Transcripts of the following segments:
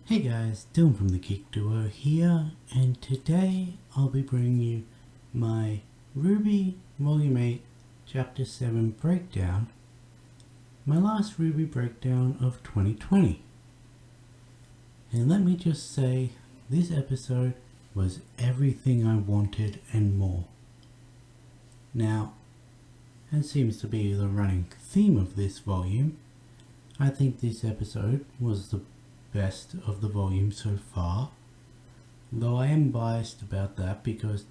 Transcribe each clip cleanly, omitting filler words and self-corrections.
Hey guys, Dylan from the Geek Duo here, and today I'll be bringing you my RWBY Volume 8 Chapter 7 breakdown, my last RWBY breakdown of 2020. And let me just say, this episode was everything I wanted and more. Now, as seems to be the running theme of this volume, I think this episode was the best of the volume so far, though I am biased about that because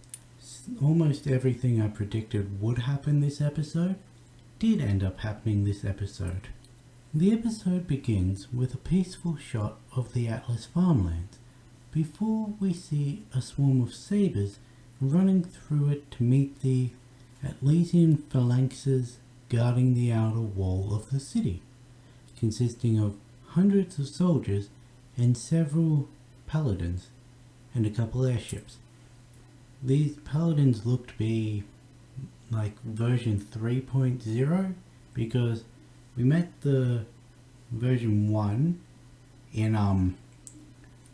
almost everything I predicted would happen this episode did end up happening this episode. The episode begins with a peaceful shot of the Atlas farmlands before we see a swarm of sabers running through it to meet the Atlesian phalanxes guarding the outer wall of the city, consisting of hundreds of soldiers and several paladins and a couple airships. These paladins look to be like version 3.0 because we met the version 1 in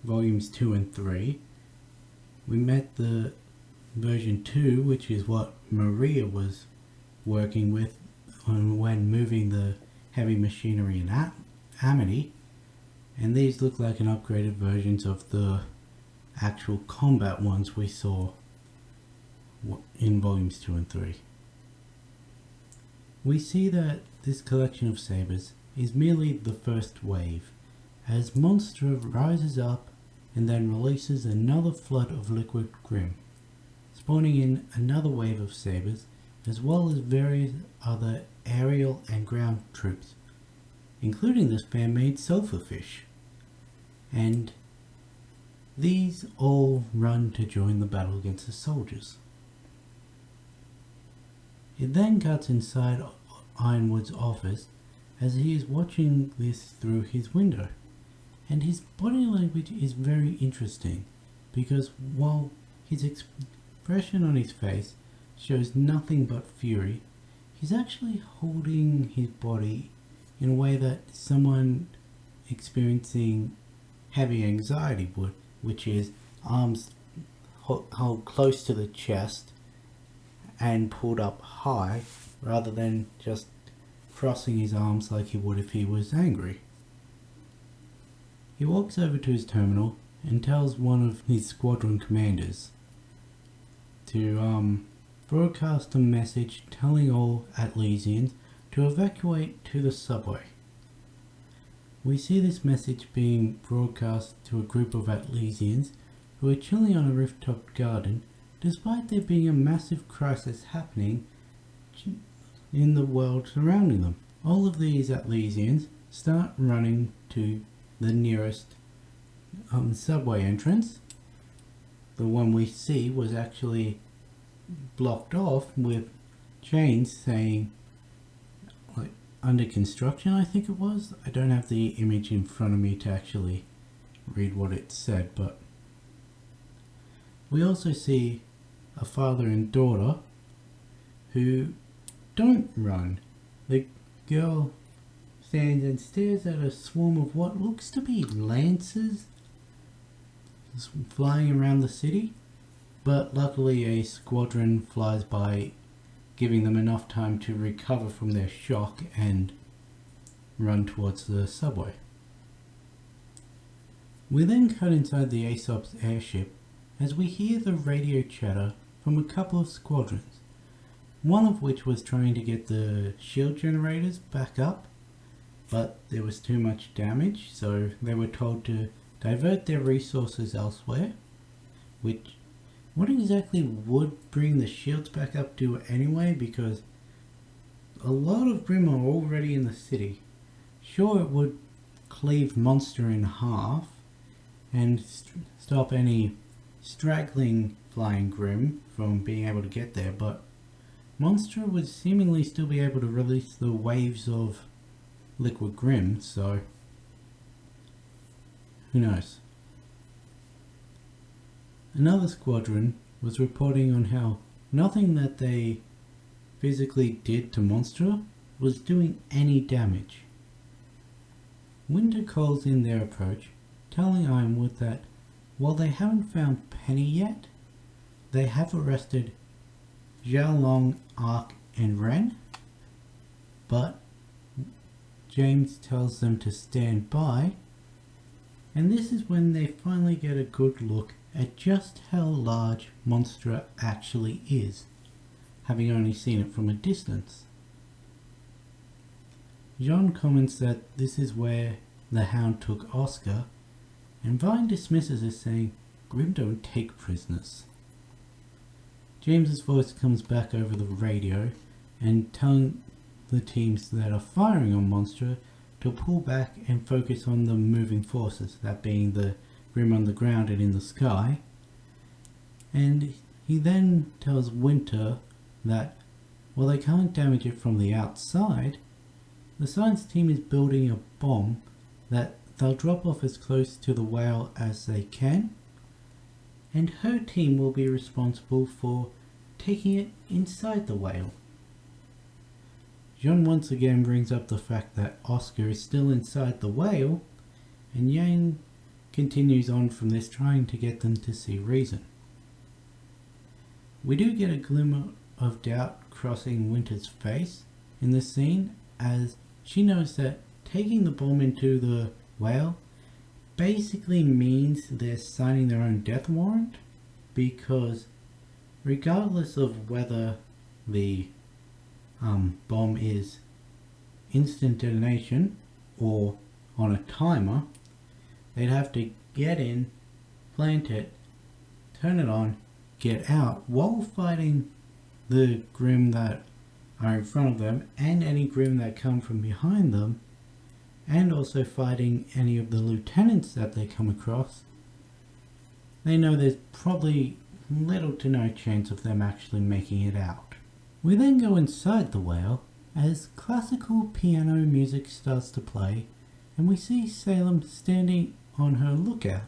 volumes 2 and 3. We met the version 2, which is what Maria was working with when moving the heavy machinery in Amity, and these look like an upgraded versions of the actual combat ones we saw in volumes 2 and 3. We see that this collection of sabers is merely the first wave, as Monster rises up and then releases another flood of liquid grim, spawning in another wave of sabers, as well as various other aerial and ground troops, including this fan-made sulfurfish. And these all run to join the battle against the soldiers. It then cuts inside Ironwood's office as he is watching this through his window, and his body language is very interesting because while his expression on his face shows nothing but fury, he's actually holding his body in a way that someone experiencing heavy anxiety would, which is arms held close to the chest and pulled up high rather than just crossing his arms like he would if he was angry. He walks over to his terminal and tells one of his squadron commanders to broadcast a message telling all Atlesians to evacuate to the subway. We see this message being broadcast to a group of Atlesians who are chilling on a rooftop garden despite there being a massive crisis happening in the world surrounding them. All of these Atlesians start running to the nearest subway entrance. The one we see was actually blocked off with chains saying under construction, I think it was. I don't have the image in front of me to actually read what it said, but we also see a father and daughter who don't run. The girl stands and stares at a swarm of what looks to be lances flying around the city, but luckily a squadron flies by, giving them enough time to recover from their shock and run towards the subway. We then cut inside the Aesop's airship as we hear the radio chatter from a couple of squadrons, one of which was trying to get the shield generators back up, but there was too much damage, so they were told to divert their resources elsewhere, which what exactly would bring the shields back up to anyway, because a lot of Grim are already in the city. Sure, it would cleave Monster in half and stop any straggling flying Grim from being able to get there, but Monster would seemingly still be able to release the waves of liquid Grim, so who knows. Another squadron was reporting on how nothing that they physically did to Monster was doing any damage. Winter calls in their approach, telling Ironwood that while they haven't found Penny yet, they have arrested Xiaolong, Ark, and Ren, but James tells them to stand by, and this is when they finally get a good look at just how large Monstra actually is, having only seen it from a distance. Jean comments that this is where the Hound took Oscar, and Vine dismisses it, saying, "Grim don't take prisoners." James's voice comes back over the radio and telling the teams that are firing on Monstra to pull back and focus on the moving forces, that being the Grim on the ground and in the sky. And he then tells Winter that while they can't damage it from the outside, the science team is building a bomb that they'll drop off as close to the whale as they can, and her team will be responsible for taking it inside the whale. Jean once again brings up the fact that Oscar is still inside the whale, and Yang continues on from this, trying to get them to see reason. We do get a glimmer of doubt crossing Winter's face in this scene, as she knows that taking the bomb into the whale basically means they're signing their own death warrant, because regardless of whether the bomb is instant detonation or on a timer, they'd have to get in, plant it, turn it on, get out while fighting the Grim that are in front of them and any Grim that come from behind them, and also fighting any of the lieutenants that they come across. They know there's probably little to no chance of them actually making it out. We then go inside the whale as classical piano music starts to play, and we see Salem standing on her lookout,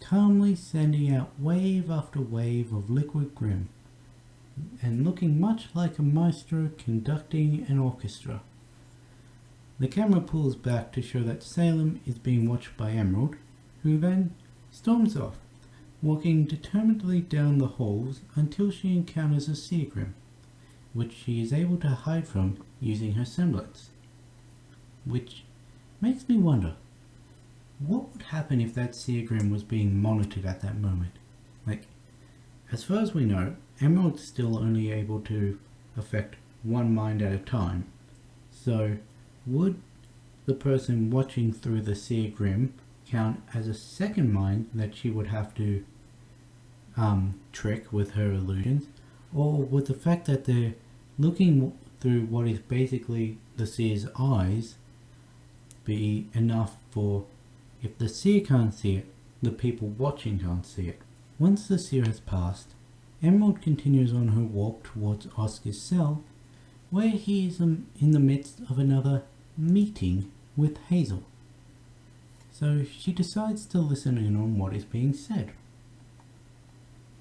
calmly sending out wave after wave of liquid Grim, and looking much like a maestro conducting an orchestra. The camera pulls back to show that Salem is being watched by Emerald, who then storms off, walking determinedly down the halls until she encounters a sea Grim, which she is able to hide from using her semblance. Which makes me wonder, what would happen if that sea Grim was being monitored at that moment? Like, as far as we know, Emerald's still only able to affect one mind at a time, so would the person watching through the Seer Grim count as a second mind that she would have to trick with her illusions? Or would the fact that they're looking through what is basically the Seer's eyes be enough for, if the Seer can't see it, the people watching can't see it? Once the Seer has passed, Emerald continues on her walk towards Oscar's cell, where he is in the midst of another meeting with Hazel. So she decides to listen in on what is being said.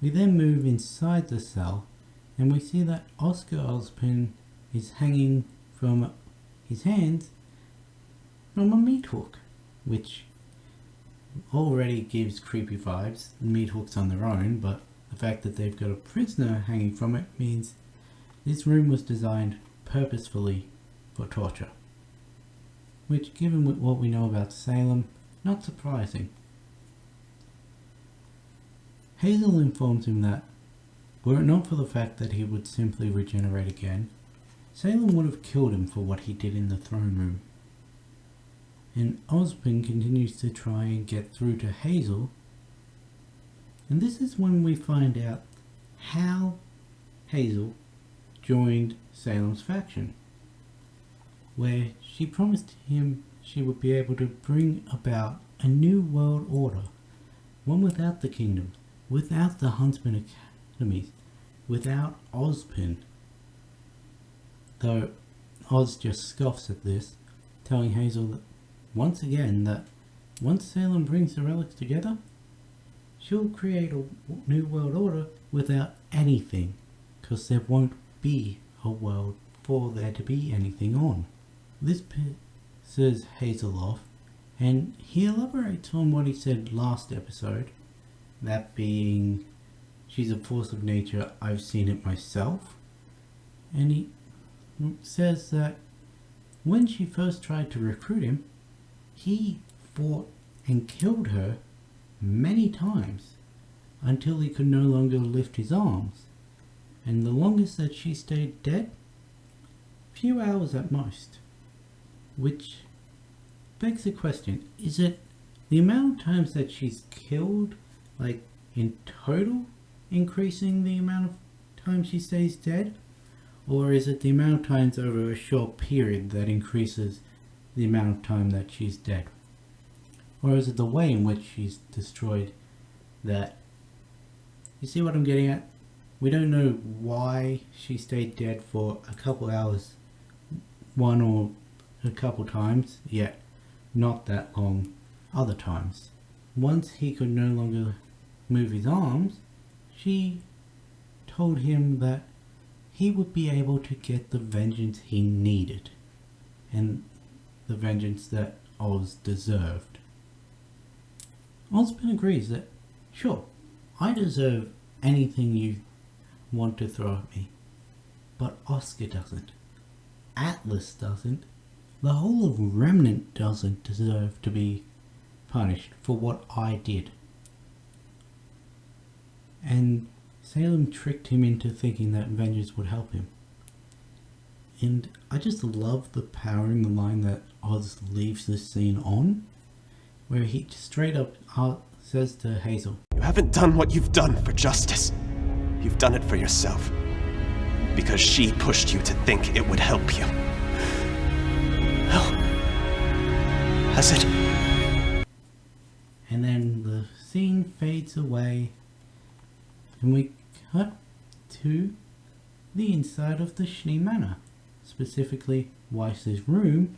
We then move inside the cell, and we see that Oscar Ozpin is hanging from his hands from a meat hook, which already gives creepy vibes. Meat hooks on their own, but the fact that they've got a prisoner hanging from it means this room was designed purposefully for torture. Which, given what we know about Salem, not surprising. Hazel informs him that, were it not for the fact that he would simply regenerate again, Salem would have killed him for what he did in the throne room. And Ozpin continues to try and get through to Hazel, and this is when we find out how Hazel joined Salem's faction, where she promised him she would be able to bring about a new world order, one without the kingdom, without the Huntsman Academies, without Ozpin. Though Oz just scoffs at this, telling Hazel that once again that once Salem brings the relics together, she'll create a new world order without anything, because there won't be a world for there to be anything on. This pisses Hazel off, And he elaborates on what he said last episode, that being, she's a force of nature, I've seen it myself. And he says that when she first tried to recruit him, he fought and killed her many times until he could no longer lift his arms. And the longest that she stayed dead, a few hours at most. Which begs the question, is it the amount of times that she's killed, like in total, increasing the amount of time she stays dead? Or is it the amount of times over a short period that increases the amount of time that she's dead? Or is it the way in which she's destroyed that? You see what I'm getting at? We don't know why she stayed dead for a couple hours, one or a couple times, yet not that long other times. Once he could no longer move his arms, she told him that he would be able to get the vengeance he needed, and the vengeance that Oz deserved. Ozpin agrees that, sure, I deserve anything you want to throw at me, but Oscar doesn't. Atlas doesn't. The whole of Remnant doesn't deserve to be punished for what I did. And Salem tricked him into thinking that vengeance would help him. And I just love the power in the line that Oz leaves this scene on, where he straight up says to Hazel, "You haven't done what you've done for justice. You've done it for yourself. Because she pushed you to think it would help you. Well, has it?" And then the scene fades away, and we cut to the inside of the Schnee Manor, specifically Weiss's room,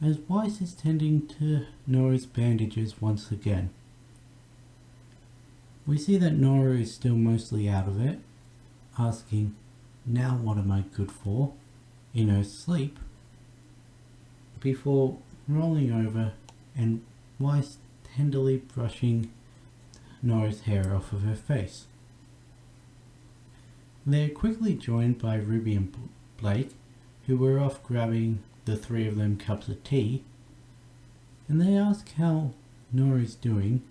as Weiss is tending to Nora's bandages once again. We see that Nora is still mostly out of it, asking, "Now what am I good for?" in her sleep, before rolling over and Weiss tenderly brushing Nora's hair off of her face. They are quickly joined by Ruby and Blake, who were off grabbing the three of them cups of tea, and they ask how Nora is doing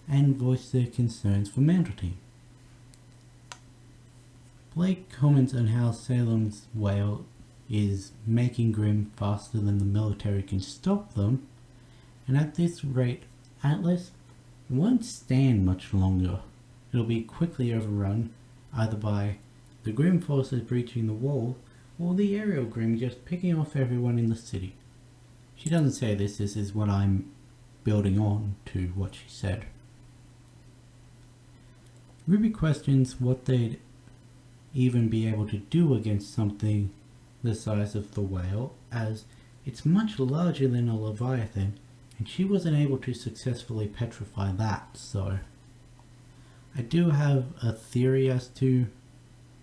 and voice their concerns for Mantelteam. Blake comments on how Salem's whale is making Grimm faster than the military can stop them, and at this rate, Atlas won't stand much longer. It'll be quickly overrun, either by the Grimm forces breaching the wall, or the aerial Grimm just picking off everyone in the city. She doesn't say this is what I'm building on to what she said. Ruby questions what they'd even be able to do against something the size of the whale, as it's much larger than a Leviathan, and she wasn't able to successfully petrify that, so I do have a theory as to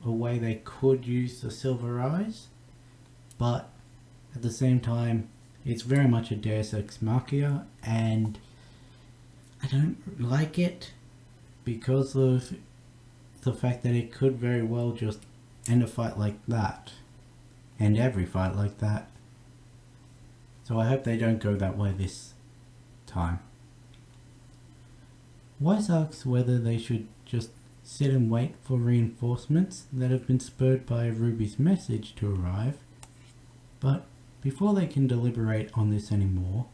a way they could use the Silver Eyes, but at the same time, it's very much a Deus Ex Machina, and I don't like it because of the fact that it could very well just end a fight like that, and every fight like that. So I hope they don't go that way this time. Weiss asks whether they should just sit and wait for reinforcements that have been spurred by Ruby's message to arrive, but before they can deliberate on this anymore,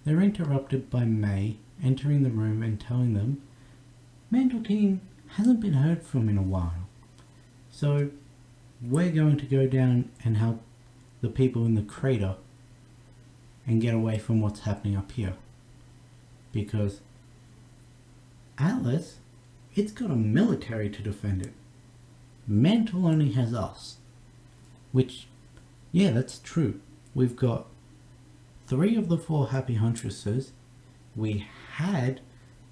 they're interrupted by May entering the room and telling them Mantelteam hasn't been heard from in a while, so we're going to go down and help the people in the crater and get away from what's happening up here, because Atlas, it's got a military to defend it. Mantle only has us. Which, yeah, that's true. We've got 3 of the 4 Happy Huntresses. We had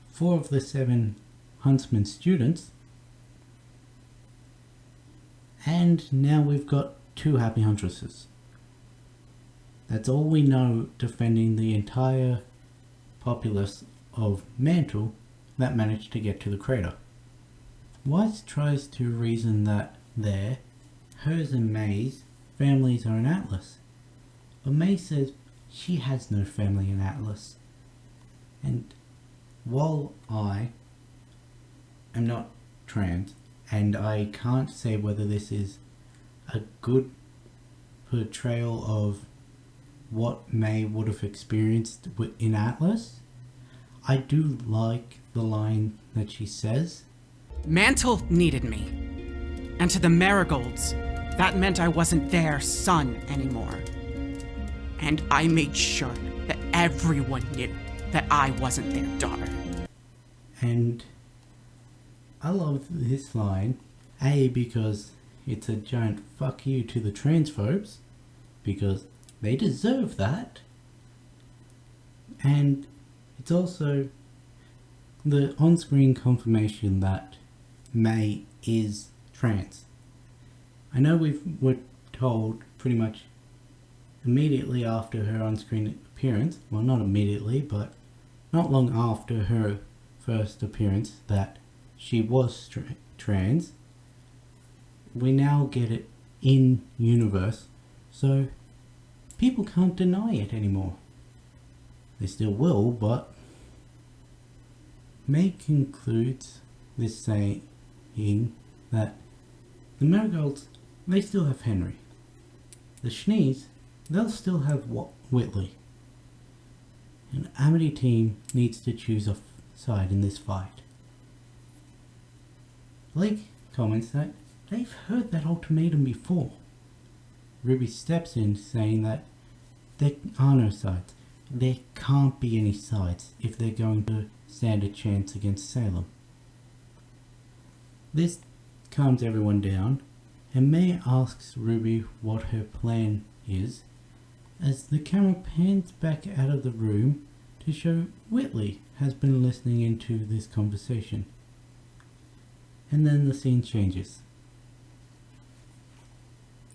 4 of the 7 Huntsman students. And now we've got 2 Happy Huntresses. That's all we know defending the entire populace of Mantle that managed to get to the crater. Weiss tries to reason that hers and May's families are in Atlas, but May says she has no family in Atlas. And while I am not trans, and I can't say whether this is a good portrayal of what May would have experienced in Atlas, I do like the line that she says. Mantle needed me. And to the Marigolds, that meant I wasn't their son anymore. And I made sure that everyone knew that I wasn't their daughter. And I love this line, A, because it's a giant fuck you to the transphobes, because they deserve that. And it's also the on-screen confirmation that May is trans. I know we're told pretty much immediately after her on-screen appearance, well, not immediately, but not long after her first appearance, that she was trans. We now get it in universe, so people can't deny it anymore. They still will, but May concludes this saying that the Marigolds, they still have Henry. The Schnees, they'll still have Whitley. And Amity team needs to choose a side in this fight. Blake comments that they've heard that ultimatum before. Ruby steps in saying that there are no sides. There can't be any sides if they're going to stand a chance against Salem. This calms everyone down, and May asks Ruby what her plan is, as the camera pans back out of the room to show Whitley has been listening into this conversation. And then the scene changes.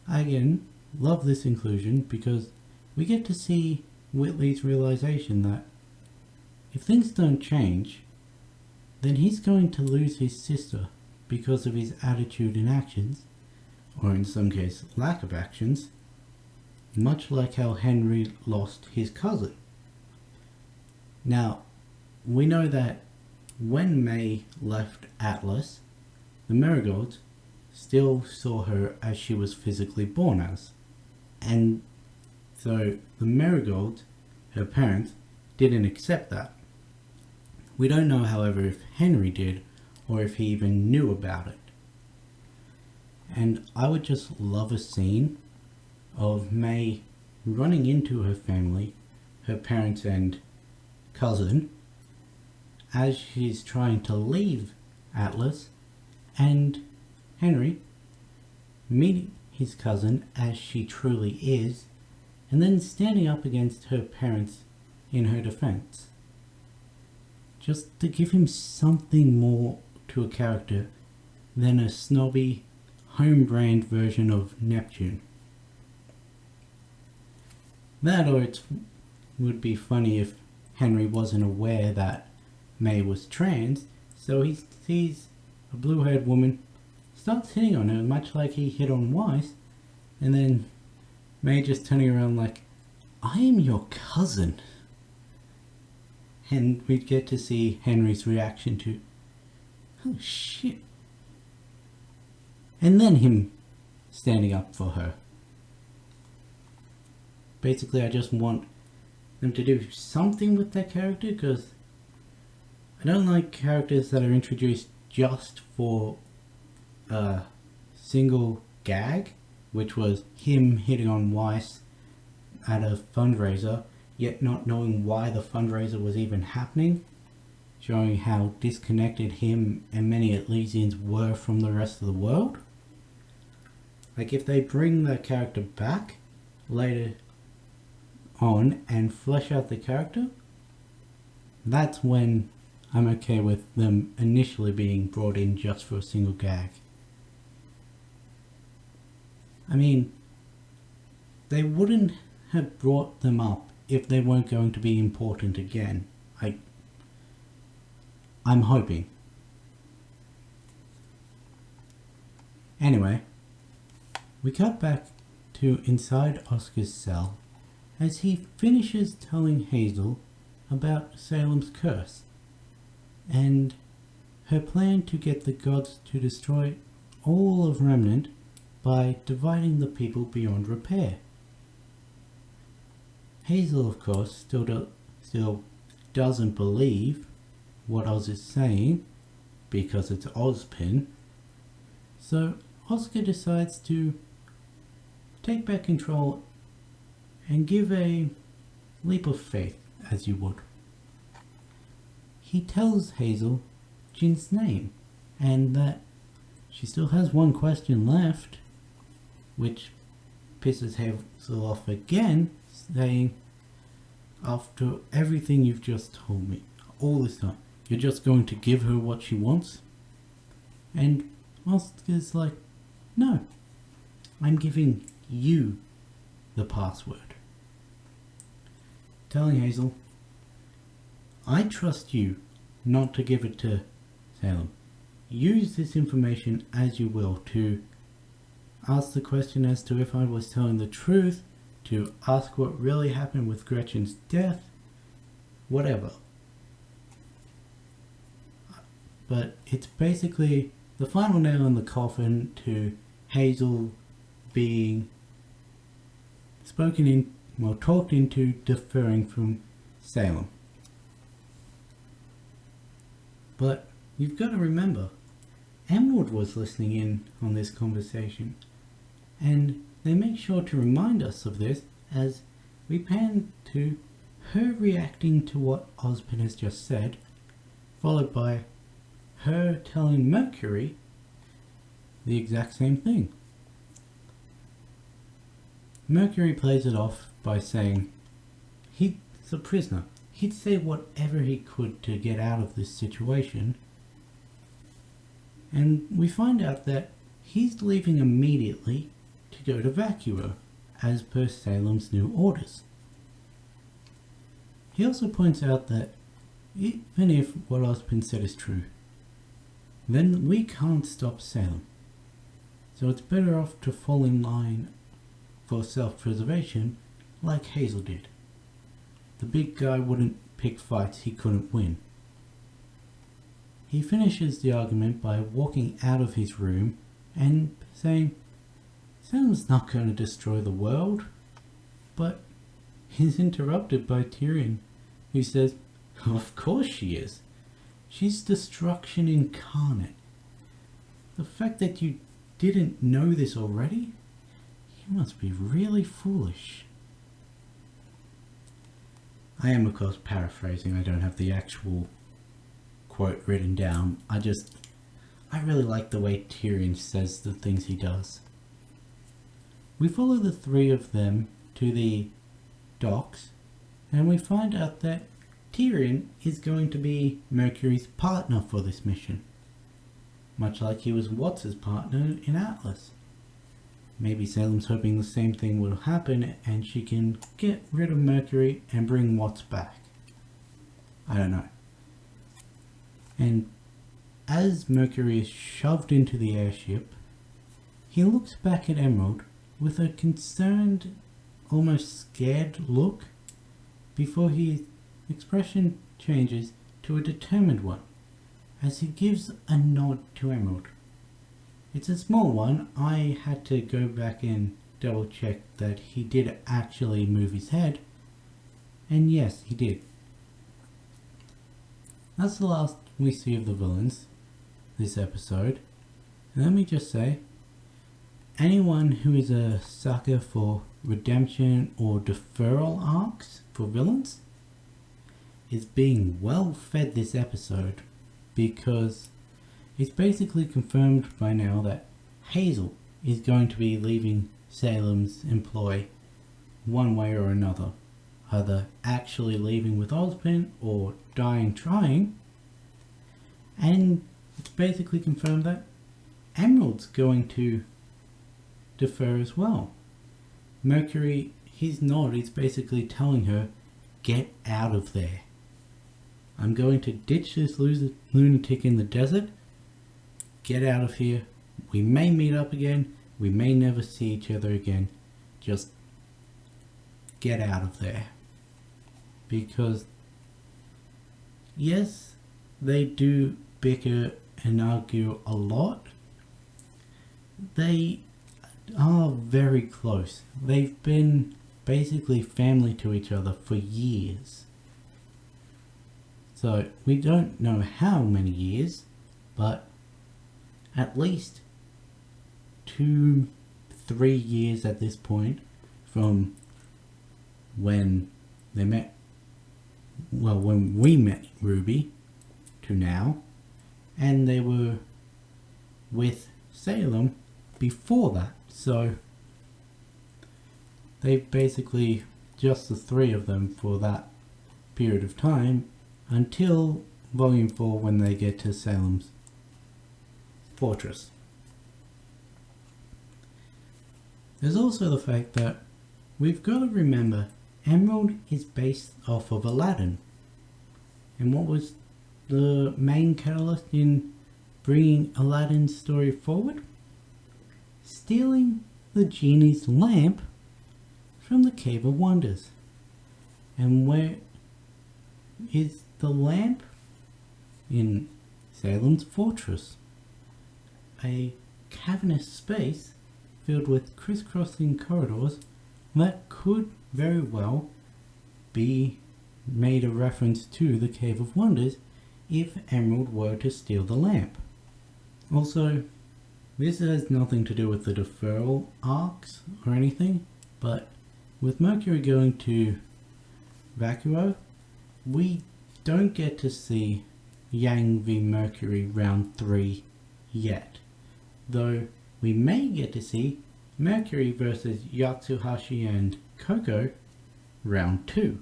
I again love this inclusion because we get to see Whitley's realization that if things don't change, then he's going to lose his sister because of his attitude and actions, or in some cases lack of actions, much like how Henry lost his cousin. Now, we know that when May left Atlas, the Marigolds still saw her as she was physically born as. And so the Marigolds, her parents, didn't accept that. We don't know, however, if Henry did or if he even knew about it. And I would just love a scene of May running into her family, her parents and cousin, as she's trying to leave Atlas, and Henry meeting his cousin as she truly is, and then standing up against her parents in her defense. Just to give him something more to a character than a snobby, home-brand version of Neptune. That, or it would be funny if Henry wasn't aware that May was trans, so he sees a blue-haired woman, starts hitting on her, much like he hit on Weiss, and then May just turning around like, I am your cousin. And we get to see Henry's reaction to, oh shit. And then him standing up for her. Basically, I just want them to do something with that character, because I don't like characters that are introduced just for a single gag, which was him hitting on Weiss at a fundraiser, yet not knowing why the fundraiser was even happening, showing how disconnected him and many Atlesians were from the rest of the world. Like, if they bring the character back later on and flesh out the character, that's when I'm okay with them initially being brought in just for a single gag. I mean, they wouldn't have brought them up if they weren't going to be important again. I I'm hoping. Anyway, we cut back to inside Oscar's cell as he finishes telling Hazel about Salem's curse and her plan to get the gods to destroy all of Remnant by dividing the people beyond repair. Hazel, of course, still doesn't believe what Oz is saying because it's Ozpin, so Oscar decides to take back control and give a leap of faith, as you would. He tells Hazel Jin's name and that she still has one question left, which pisses Hazel off again, saying, after everything you've just told me all this time, you're just going to give her what she wants? And Oscar's like, no, I'm giving you the password. Telling Hazel, I trust you not to give it to Salem. Use this information as you will to ask the question as to if I was telling the truth, to ask what really happened with Gretchen's death, whatever. But it's basically the final nail in the coffin to Hazel being talked into deferring from Salem. But you've got to remember, Emerald was listening in on this conversation, and they make sure to remind us of this as we pan to her reacting to what Ozpin has just said, followed by her telling Mercury the exact same thing. Mercury plays it off by saying he's a prisoner. He'd say whatever he could to get out of this situation. And we find out that he's leaving immediately to go to Vacuo, as per Salem's new orders. He also points out that even if what Ozpin said is true, then we can't stop Salem. So it's better off to fall in line for self-preservation like Hazel did. The big guy wouldn't pick fights he couldn't win. He finishes the argument by walking out of his room and saying, Salem's not going to destroy the world, but he's interrupted by Tyrion, who says, of course she is. She's destruction incarnate. The fact that you didn't know this already? You must be really foolish. I am, of course, paraphrasing. I don't have the actual quote written down. I really like the way Tyrion says the things he does. We follow the three of them to the docks, and we find out that Tyrion is going to be Mercury's partner for this mission, much like he was Watts' partner in Atlas. Maybe Salem's hoping the same thing will happen and she can get rid of Mercury and bring Watts back. I don't know. And as Mercury is shoved into the airship, he looks back at Emerald with a concerned, almost scared look before his expression changes to a determined one as he gives a nod to Emerald. It's a small one. I had to go back and double check that he did actually move his head, and yes, he did. That's the last we see of the villains this episode. And let me just say, anyone who is a sucker for redemption or deferral arcs for villains is being well fed this episode, because it's basically confirmed by now that Hazel is going to be leaving Salem's employ one way or another, either actually leaving with Ozpin or dying trying. And it's basically confirmed that Emerald's going to defer as well. Mercury, his nod is basically telling her, get out of there. I'm going to ditch this lunatic in the desert. Get out of here. We may meet up again. We may never see each other again. Just get out of there. Because, yes, they do bicker and argue a lot. They are very close. They've been basically family to each other for years. So we don't know how many years, but at least 2-3 years at this point from when they met, well, when we met Ruby to now, and they were with Salem before that. So they basically just the three of them for that period of time until Volume 4 when they get to Salem's fortress. There's also the fact that we've got to remember Emerald is based off of Aladdin. And what was the main catalyst in bringing Aladdin's story forward? Stealing the genie's lamp from the Cave of Wonders. And where is the lamp? In Salem's fortress. A cavernous space filled with crisscrossing corridors that could very well be made a reference to the Cave of Wonders if Emerald were to steal the lamp. Also, this has nothing to do with the deferral arcs or anything, but with Mercury going to Vacuo, we don't get to see Yang v Mercury round 3 yet, though we may get to see Mercury versus Yatsuhashi and Coco round 2.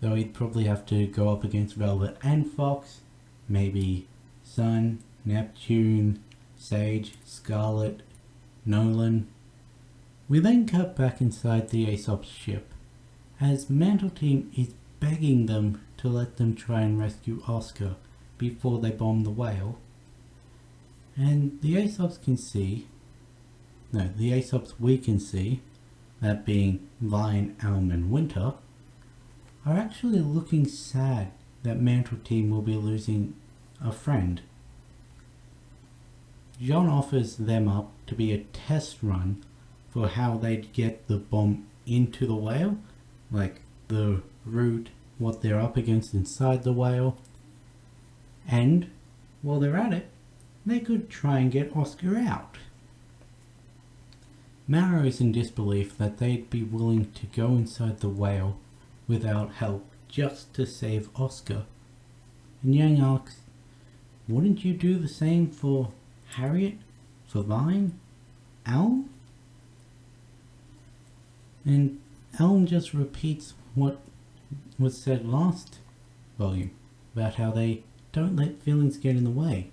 Though he'd probably have to go up against Velvet and Fox, maybe Sun, Neptune, Sage, Scarlet, Nolan. We then cut back inside the Aesop's ship, as Mantle Team is begging them to let them try and rescue Oscar before they bomb the whale. And the Aesops we can see, that being Vine, Elm and Winter, are actually looking sad that Mantle Team will be losing a friend. John offers them up to be a test run for how they'd get the bomb into the whale, like the route, what they're up against inside the whale, and while they're at it, they could try and get Oscar out. Mara is in disbelief that they'd be willing to go inside the whale without help just to save Oscar. And Yang asks, wouldn't you do the same for Harriet, for Vine, Elm? And Elm just repeats what was said last volume about how they don't let feelings get in the way.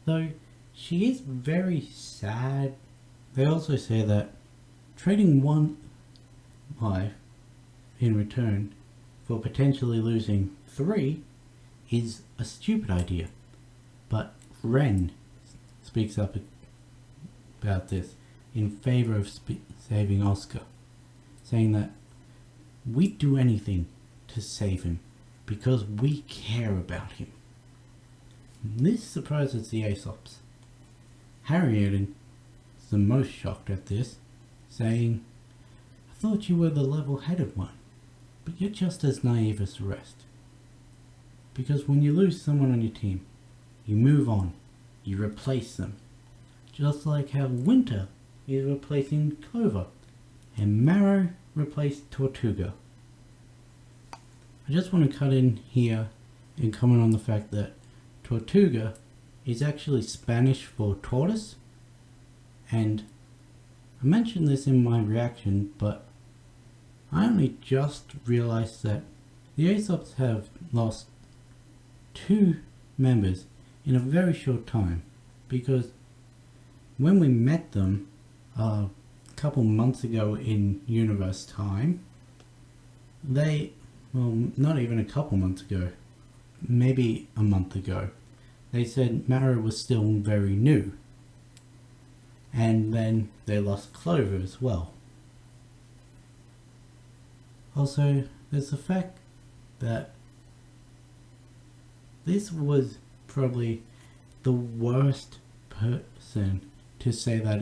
Though she is very sad. They also say that trading one life in return for potentially losing 3 is a stupid idea. But Ren speaks up about this in favor of saving Oscar, saying that we'd do anything to save him because we care about him. This surprises the Aesops. Harriet is the most shocked at this, saying, I thought you were the level-headed one, but you're just as naive as the rest. Because when you lose someone on your team, you move on, you replace them. Just like how Winter is replacing Clover, and Marrow replaced Tortuga. I just want to cut in here and comment on the fact that Tortuga is actually Spanish for tortoise, and I mentioned this in my reaction, but I only just realized that the Aesops have lost 2 members in a very short time, because when we met them couple months ago in universe time, they well, not even a couple months ago, maybe a month ago, they said Mara was still very new. And then they lost Clover as well. Also, there's the fact that this was probably the worst person to say that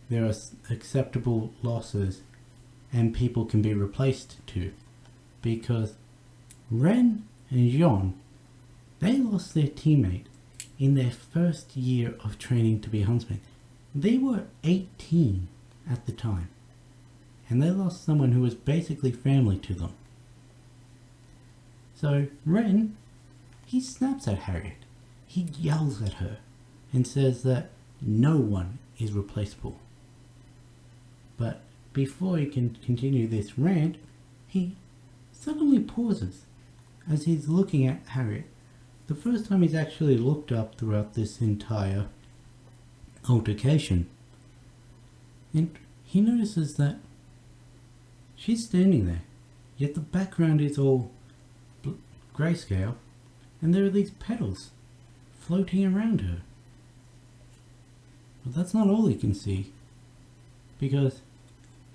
there are acceptable losses and people can be replaced to, because Ren and Jean, they lost their teammate in their first year of training to be huntsmen. They were 18 at the time, and they lost someone who was basically family to them. So Ren, he snaps at Harriet. He yells at her and says that no one is replaceable. But before he can continue this rant, he suddenly pauses as he's looking at Harriet. The first time he's actually looked up throughout this entire altercation. And he notices that she's standing there, yet the background is all grayscale, and there are these petals floating around her. But that's not all he can see, because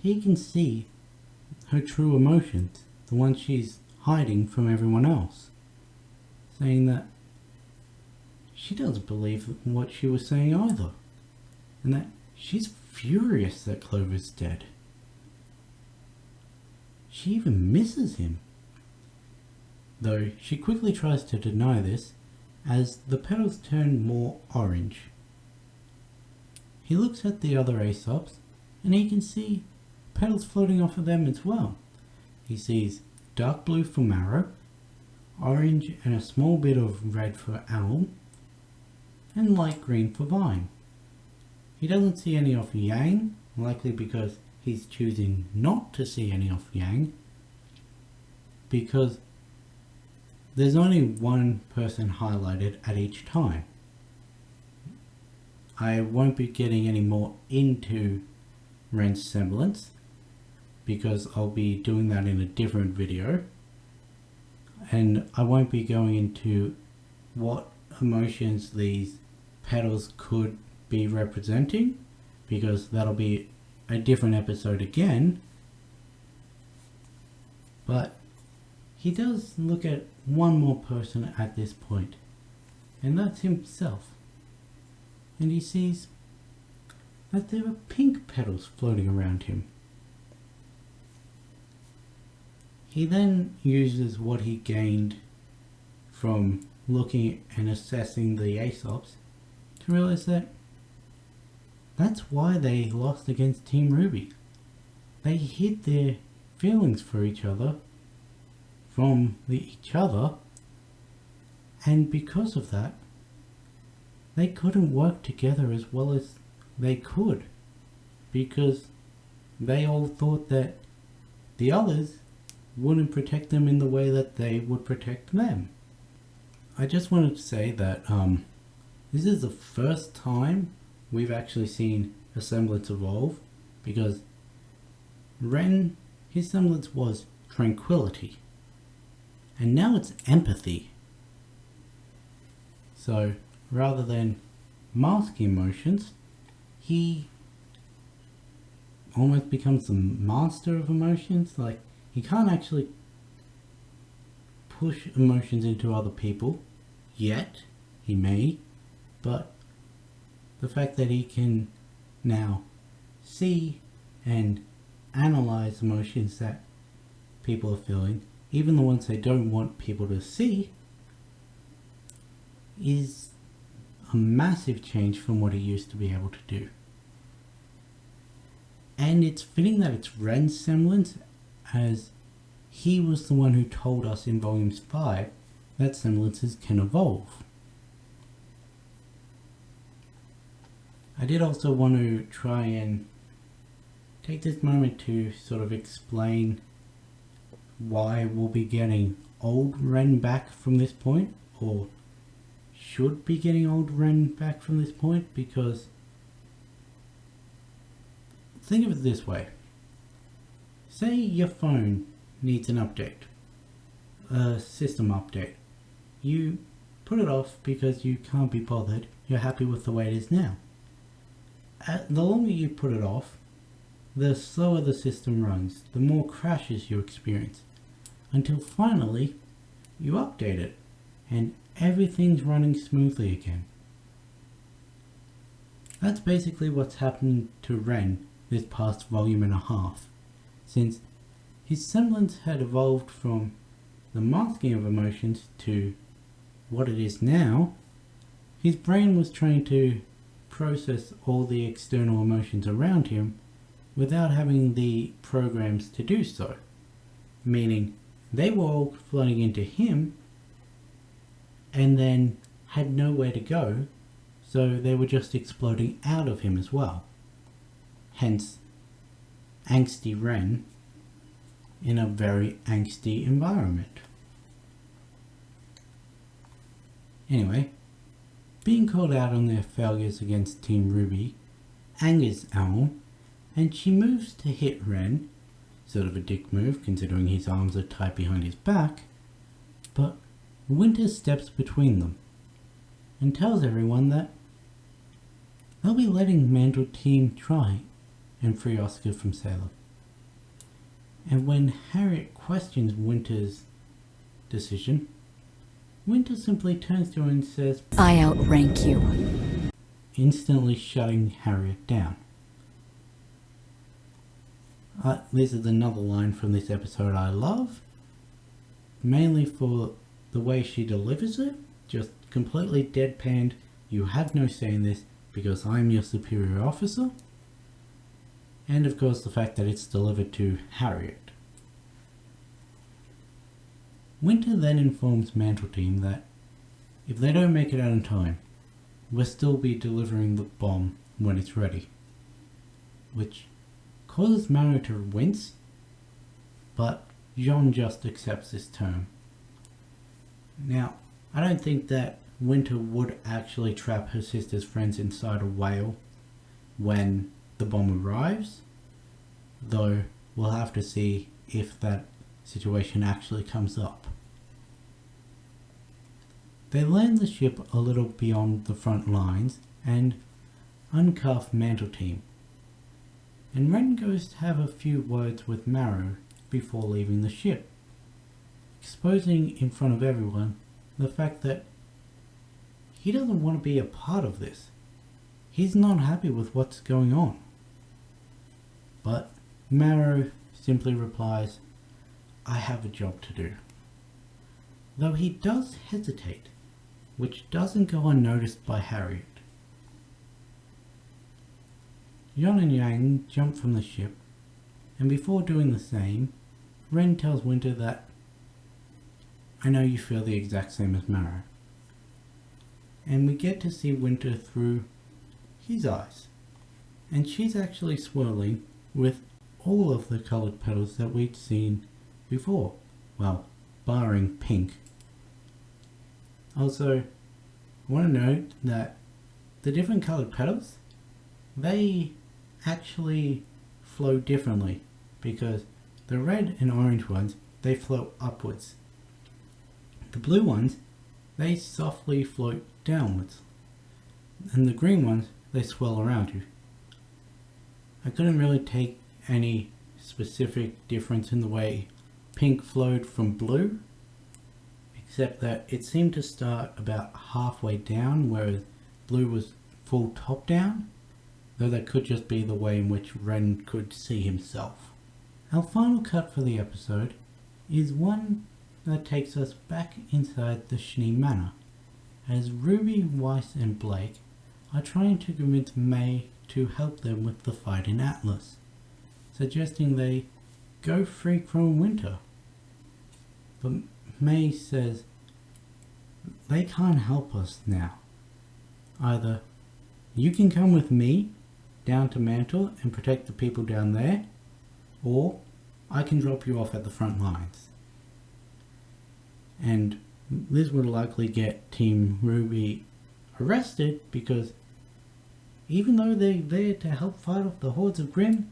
he can see her true emotions, the ones she's hiding from everyone else, saying that she doesn't believe what she was saying either, and that she's furious that Clover's dead. She even misses him, though she quickly tries to deny this as the petals turn more orange. He looks at the other Aesops and he can see petals floating off of them as well. He sees dark blue for Marrow, orange and a small bit of red for Owl, and light green for Vine. He doesn't see any of Yang, likely because he's choosing not to see any of Yang, because there's only one person highlighted at each time. I won't be getting any more into Ren's semblance, because I'll be doing that in a different video, and I won't be going into what emotions these petals could be representing, because that'll be a different episode again. But he does look at one more person at this point, and that's himself. And he sees that there are pink petals floating around him. He then uses what he gained from looking and assessing the Aesops to realize that that's why they lost against Team RWBY. They hid their feelings for each other from each other, and because of that, they couldn't work together as well as they could, because they all thought that the others wouldn't protect them in the way that they would protect them. I just wanted to say that this is the first time we've actually seen a semblance evolve, because Ren, his semblance was tranquility, and now it's empathy. So rather than masking emotions, he almost becomes the master of emotions. Like, he can't actually push emotions into other people yet. He may, but the fact that he can now see and analyze emotions that people are feeling, even the ones they don't want people to see, is a massive change from what he used to be able to do. And it's fitting that it's Ren's semblance, as he was the one who told us in Volumes 5 that semblances can evolve. I did also want to try and take this moment to sort of explain why we'll be getting old Ren back from this point, or should be getting old Ren back from this point, because think of it this way. Say your phone needs an update, a system update. You put it off because you can't be bothered, you're happy with the way it is now. The longer you put it off, the slower the system runs, the more crashes you experience, until finally you update it and everything's running smoothly again. That's basically what's happened to Ren this past volume and a half, since his semblance had evolved from the masking of emotions to what it is now. His brain was trying to process all the external emotions around him without having the programs to do so, meaning they were all flooding into him and then had nowhere to go, so they were just exploding out of him as well. Hence, angsty Ren in a very angsty environment. Anyway, being called out on their failures against Team RWBY angers Owl, and she moves to hit Ren, sort of a dick move considering his arms are tied behind his back, but Winter steps between them and tells everyone that they'll be letting Mantle Team try and free Oscar from Sailor. And when Harriet questions Winter's decision, Winter simply turns to her and says, "I outrank you," instantly shutting Harriet down. This is another line from this episode I love, mainly for the way she delivers it, just completely deadpanned, you have no say in this because I'm your superior officer, and of course the fact that it's delivered to Harriet. Winter then informs Mantle Team that if they don't make it out in time, we'll still be delivering the bomb when it's ready, which causes Maro to wince, but Jean just accepts this term. Now, I don't think that Winter would actually trap her sister's friends inside a whale when the bomb arrives, though we'll have to see if that situation actually comes up. They land the ship a little beyond the front lines and uncuff Mantle Team, and Ren goes to have a few words with Maro before leaving the ship, exposing in front of everyone the fact that he doesn't want to be a part of this. He's not happy with what's going on. But Maro simply replies, "I have a job to do." Though he does hesitate, which doesn't go unnoticed by Harriet. Yon and Yang jump from the ship, and before doing the same, Ren tells Winter that, "I know you feel the exact same as Maro." And we get to see Winter through his eyes, and she's actually swirling with all of the coloured petals that we'd seen before, well, barring pink. Also, I want to note that the different coloured petals, they actually flow differently, because the red and orange ones, they float upwards. The blue ones, they softly float downwards, and the green ones, they swirl around you. I couldn't really take any specific difference in the way pink flowed from blue, except that it seemed to start about halfway down, whereas blue was full top down, though that could just be the way in which Ren could see himself. Our final cut for the episode is one that takes us back inside the Schnee Manor, as Ruby, Weiss and Blake are trying to convince May to help them with the fight in Atlas, suggesting they go free from Winter. But May says they can't help us now. Either you can come with me down to Mantle and protect the people down there, or I can drop you off at the front lines. And this would likely get Team RWBY arrested, because even though they're there to help fight off the hordes of Grimm,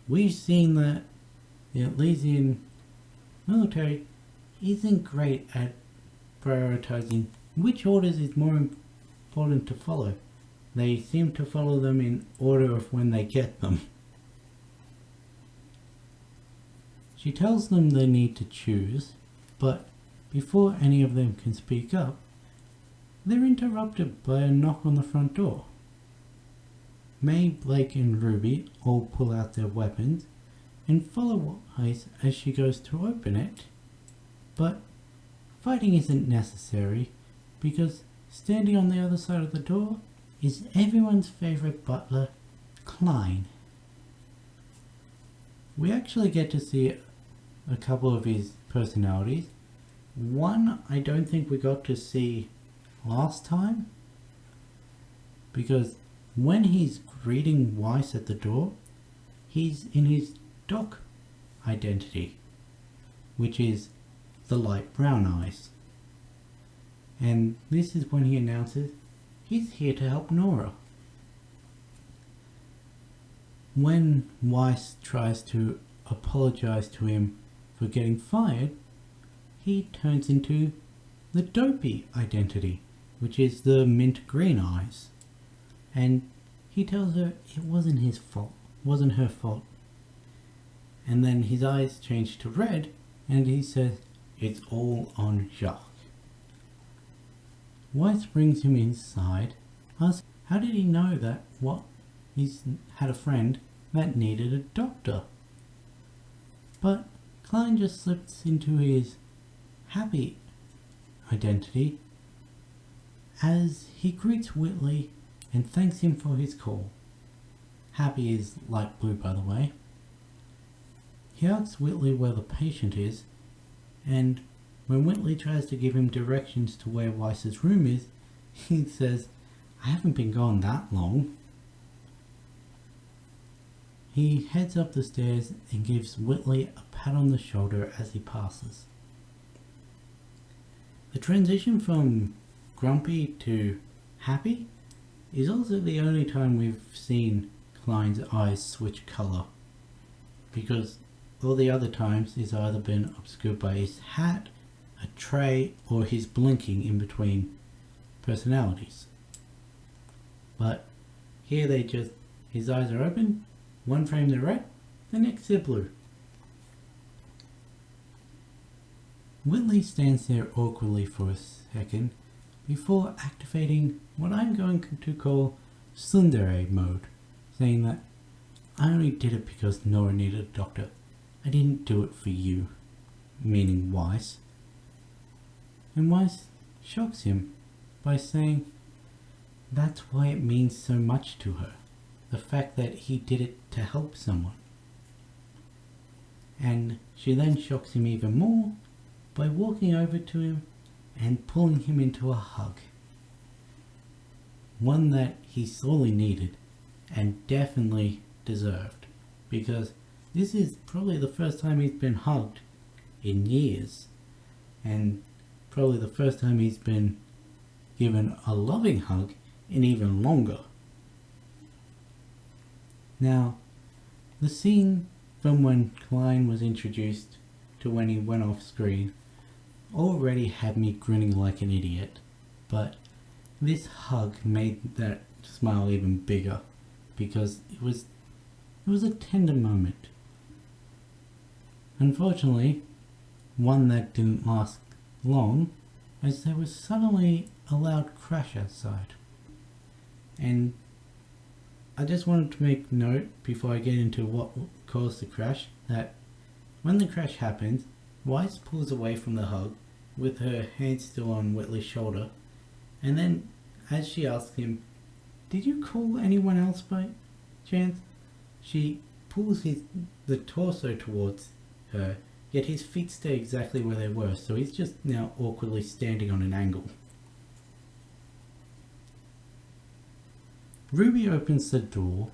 we've seen that The Elysian military isn't great at prioritizing which orders is more important to follow. They seem to follow them in order of when they get them. She tells them they need to choose, but before any of them can speak up, they're interrupted by a knock on the front door. May, Blake and Ruby all pull out their weapons and follow Weiss as she goes to open it, but fighting isn't necessary because standing on the other side of the door is everyone's favourite butler, Klein. We actually get to see a couple of his personalities. One I don't think we got to see last time, because when he's greeting Weiss at the door, he's in his doc identity, which is the light brown eyes. And this is when he announces he's here to help Nora. When Weiss tries to apologize to him for getting fired, he turns into the dopey identity, which is the mint green eyes. And he tells her it wasn't his fault, wasn't her fault. And then his eyes change to red and he says it's all on Jacques. Weiss brings him inside, asks how did he know that he's had a friend that needed a doctor. But Klein just slips into his happy identity as he greets Whitley and thanks him for his call. Happy is light blue, by the way. He asks Whitley where the patient is, and when Whitley tries to give him directions to where Weiss's room is, he says, I haven't been gone that long. He heads up the stairs and gives Whitley a pat on the shoulder as he passes. The transition from grumpy to happy is also the only time we've seen Klein's eyes switch colour, because all the other times he's either been obscured by his hat, a tray, or his blinking in between personalities. But here his eyes are open, one frame they're red, the next they're blue. Whitley stands there awkwardly for a second before activating what I'm going to call tsundere mode, saying that I only did it because Nora needed a doctor. I didn't do it for you, meaning Weiss. And Weiss shocks him by saying that's why it means so much to her, the fact that he did it to help someone. And she then shocks him even more by walking over to him and pulling him into a hug. One that he sorely needed and definitely deserved, because this is probably the first time he's been hugged in years, and probably the first time he's been given a loving hug in even longer. Now, the scene from when Klein was introduced to when he went off screen already had me grinning like an idiot, but this hug made that smile even bigger because it was a tender moment. Unfortunately, one that didn't last long, as there was suddenly a loud crash outside. And I just wanted to make note before I get into what caused the crash, that when the crash happens, Weiss pulls away from the hug with her hand still on Whitley's shoulder, and then as she asks him, did you call anyone else by chance? She pulls the torso towards her, yet his feet stay exactly where they were, so he's just now awkwardly standing on an angle. Ruby opens the door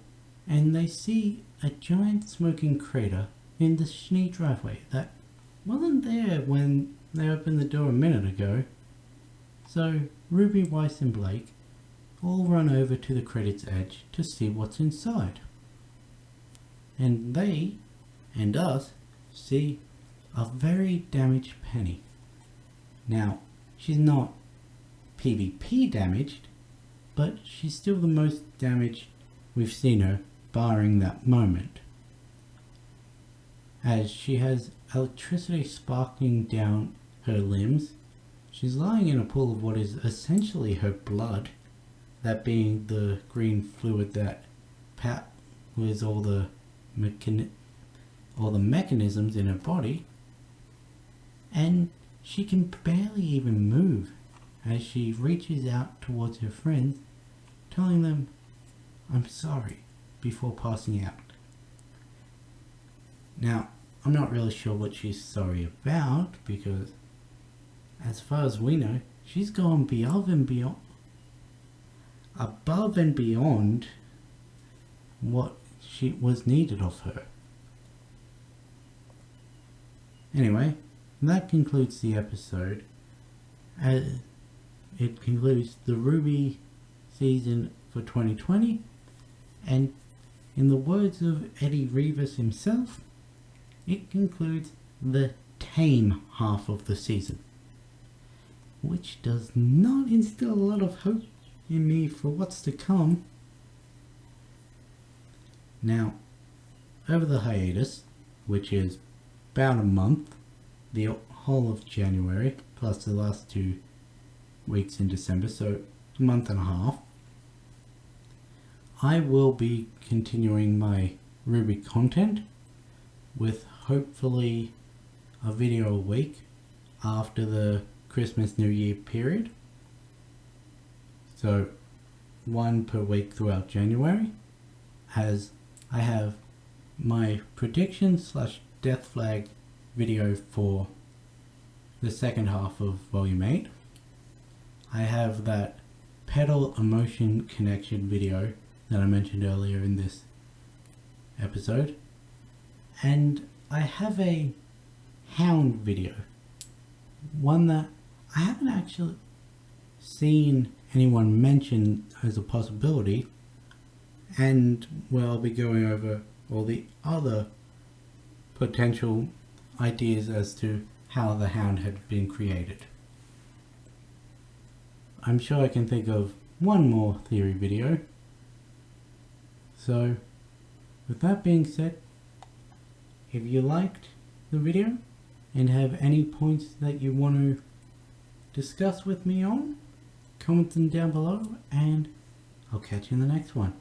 and they see a giant smoking crater in the Schnee driveway that wasn't there when they opened the door a minute ago. So Ruby, Weiss and Blake all run over to the crater's edge to see what's inside. And they and us see a very damaged Penny. Now, she's not PvP damaged, but she's still the most damaged we've seen her, barring that moment, as she has electricity sparking down her limbs. She's lying in a pool of what is essentially her blood, that being the green fluid that powers all the mechanisms in her body, and she can barely even move as she reaches out towards her friends, telling them, "I'm sorry," before passing out. Now, I'm not really sure what she's sorry about, because as far as we know, she's gone above and beyond what was needed of her. Anyway, that concludes the episode. It concludes the RWBY season for 2020, and in the words of Eddie Rivas himself, it concludes the tame half of the season, which does not instill a lot of hope in me for what's to come. Now, over the hiatus, which is about a month, the whole of January, plus the last 2 weeks in December, so a month and a half, I will be continuing my RWBY content with hopefully a video a week after the Christmas New Year period. So 1 per week throughout January, as I have my prediction / death flag video for the second half of Volume 8. I have that pedal emotion connection video that I mentioned earlier in this episode, and I have a hound video, one that I haven't actually seen anyone mention as a possibility, and where I'll be going over all the other potential ideas as to how the hound had been created. I'm sure I can think of one more theory video. So, with that being said, if you liked the video and have any points that you want to discuss with me on, comment them down below, and I'll catch you in the next one.